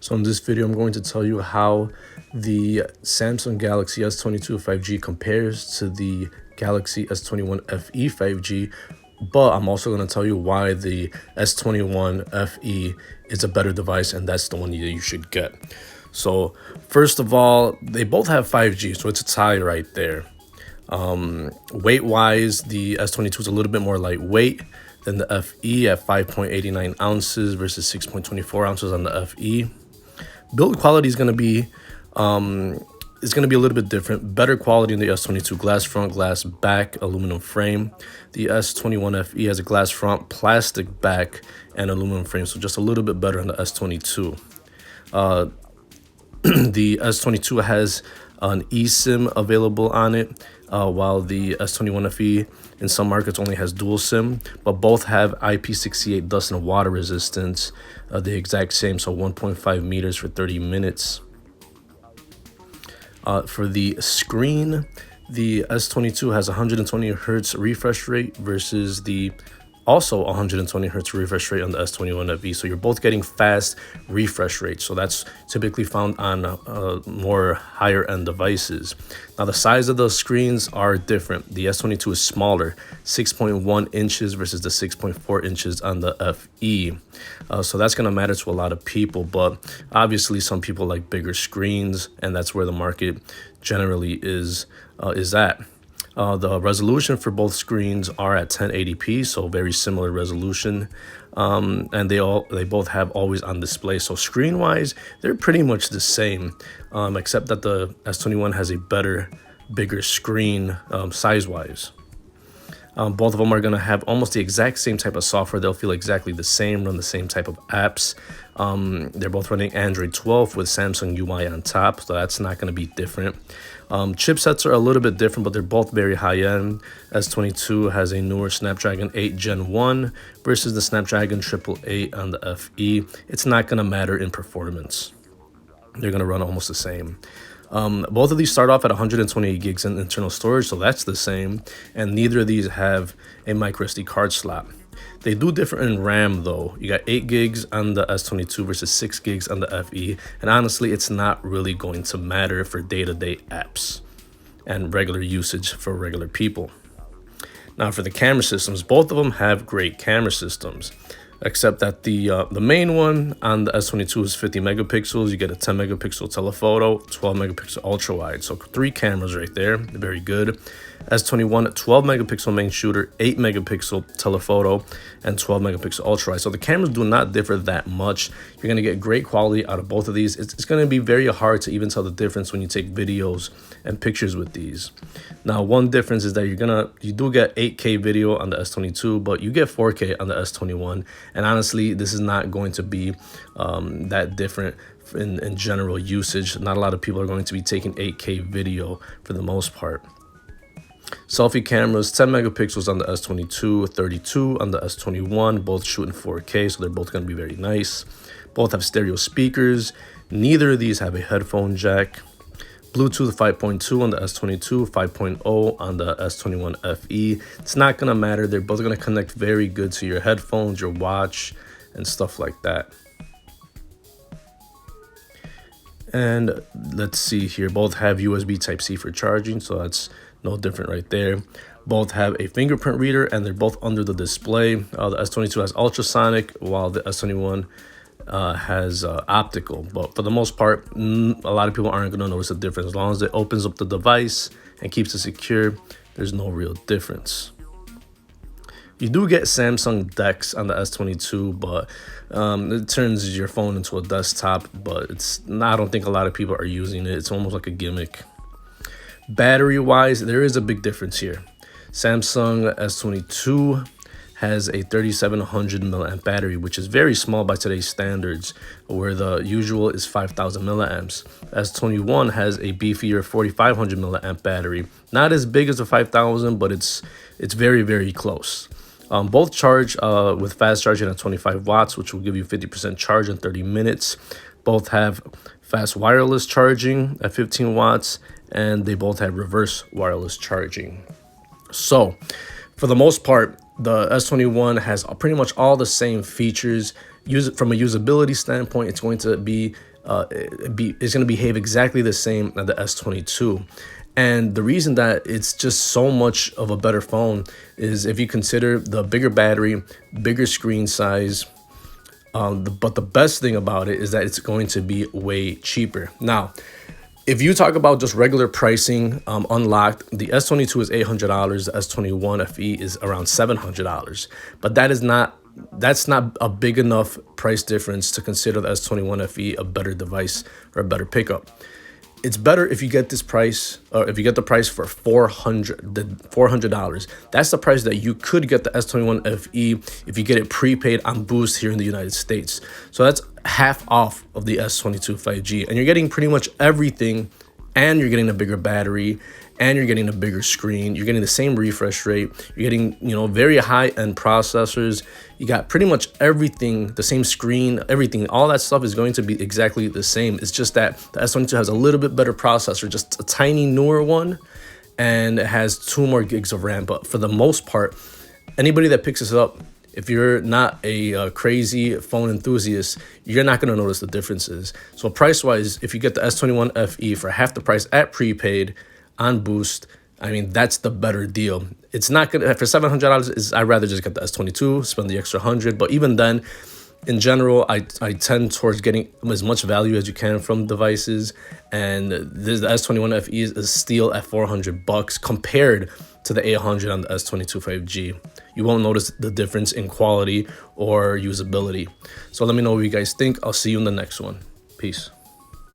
So in this video, I'm going to tell you how the Samsung Galaxy S22 5G compares to the Galaxy S21 FE 5G, but I'm also going to tell you why the S21 FE is a better device and that's the one that you should get. So first of all, they both have 5G, so it's a tie right there. Weight wise, the S22 is a little bit more lightweight than the FE at 5.89 ounces versus 6.24 ounces on the FE. Build quality is going to be a little bit different. Better quality in the S22, glass front, glass back, aluminum frame. The S21 FE has a glass front, plastic back, and aluminum frame, so just a little bit better on the S22. The S22 has an eSIM available on it, while the S21 FE in some markets only has dual SIM, but both have IP68 dust and water resistance, the exact same, so 1.5 meters for 30 minutes. For the screen, the S22 has 120 hertz refresh rate versus the also 120 hertz refresh rate on the S21 FE. So you're both getting fast refresh rates. So that's typically found on more higher end devices. Now the size of the screens are different. The S22 is smaller, 6.1 inches versus the 6.4 inches on the FE. So that's going to matter to a lot of people, but obviously some people like bigger screens, and that's where the market generally is at. The resolution for both screens are at 1080p, so very similar resolution, and they both have always on display. So screen wise, they're pretty much the same, except that the S21 has a bigger screen size wise. Both of them are going to have almost the exact same type of software. They'll feel exactly the same, run the same type of apps. They're both running Android 12 with Samsung UI on top, so that's not going to be different. Chipsets are a little bit different, but they're both very high-end. S22 has a newer Snapdragon 8 Gen 1 versus the Snapdragon 888 on the FE. It's not going to matter in performance. They're going to run almost the same. Both of these start off at 128 gigs in internal storage, so that's the same, and neither of these have a microSD card slot. They do differ in RAM though. You got 8 gigs on the S22 versus 6 gigs on the FE, and honestly, it's not really going to matter for day-to-day apps and regular usage for regular people. Now for the camera systems, both of them have great camera systems, except that the main one on the S22 is 50 megapixels. You get a 10 megapixel telephoto, 12 megapixel ultra wide. So 3 cameras right there, very good. S21, 12 megapixel main shooter, 8 megapixel telephoto, and 12 megapixel ultra wide. So the cameras do not differ that much. You're going to get great quality out of both of these. It's going to be very hard to even tell the difference when you take videos and pictures with these. Now, one difference is that you do get 8K video on the S22, but you get 4K on the S21. And honestly, this is not going to be that different in general usage. Not a lot of people are going to be taking 8K video for the most part. Selfie cameras, 10 megapixels on the S22, 32 on the S21, both shooting 4K, so they're both going to be very nice. Both have stereo speakers. Neither of these have a headphone jack. Bluetooth 5.2 on the S22, 5.0 on the S21 FE. It's not going to matter. They're both going to connect very good to your headphones, your watch, and stuff like that. And let's see here. Both have USB Type-C for charging, so that's no different right there. Both have a fingerprint reader, and they're both under the display. The S22 has ultrasonic, while the S21 has optical. But for the most part, a lot of people aren't going to notice a difference. As long as it opens up the device and keeps it secure, there's no real difference. You do get Samsung DeX on the S22, but it turns your phone into a desktop, but I don't think a lot of people are using it. It's almost like a gimmick. Battery wise, there is a big difference here. Samsung S22 has a 3700 milliamp battery, which is very small by today's standards, where the usual is 5000 milliamps. S21 has a beefier 4500 milliamp battery, not as big as the 5000, but it's very, very close. Both charge with fast charging at 25 watts, which will give you 50% charge in 30 minutes. Both have fast wireless charging at 15 watts, and they both have reverse wireless charging. So for the most part, the S21 has pretty much all the same features. From a usability standpoint, it's going to be it's going to behave exactly the same as the S22. And the reason that it's just so much of a better phone is if you consider the bigger battery, bigger screen size. But the best thing about it is that it's going to be way cheaper. Now, if you talk about just regular pricing, unlocked, the S22 is $800. The S21 FE is around $700. But that's not a big enough price difference to consider the S21 FE a better device or a better pickup. It's better if you get this price, or if you get the price for $400. That's the price that you could get the S21 FE if you get it prepaid on Boost here in the United States. So that's half off of the S22 5G, and you're getting pretty much everything, and you're getting a bigger battery, and you're getting a bigger screen. You're getting the same refresh rate. You're getting, very high-end processors. You got pretty much everything, the same screen, everything. All that stuff is going to be exactly the same. It's just that the S22 has a little bit better processor, just a tiny newer one, and it has 2 more gigs of RAM. But for the most part, anybody that picks this up, if you're not a crazy phone enthusiast, you're not going to notice the differences. So price-wise, if you get the S21 FE for half the price at prepaid on Boost, I mean, that's the better deal. It's not gonna, for $700, I'd rather just get the S22, spend the extra 100. But even then, in general, I tend towards getting as much value as you can from devices, and the S21 FE is a steal at $400 compared to the 800 on the S22 5G. You won't notice the difference in quality or usability. So let me know what you guys think. I'll see you in the next one. Peace.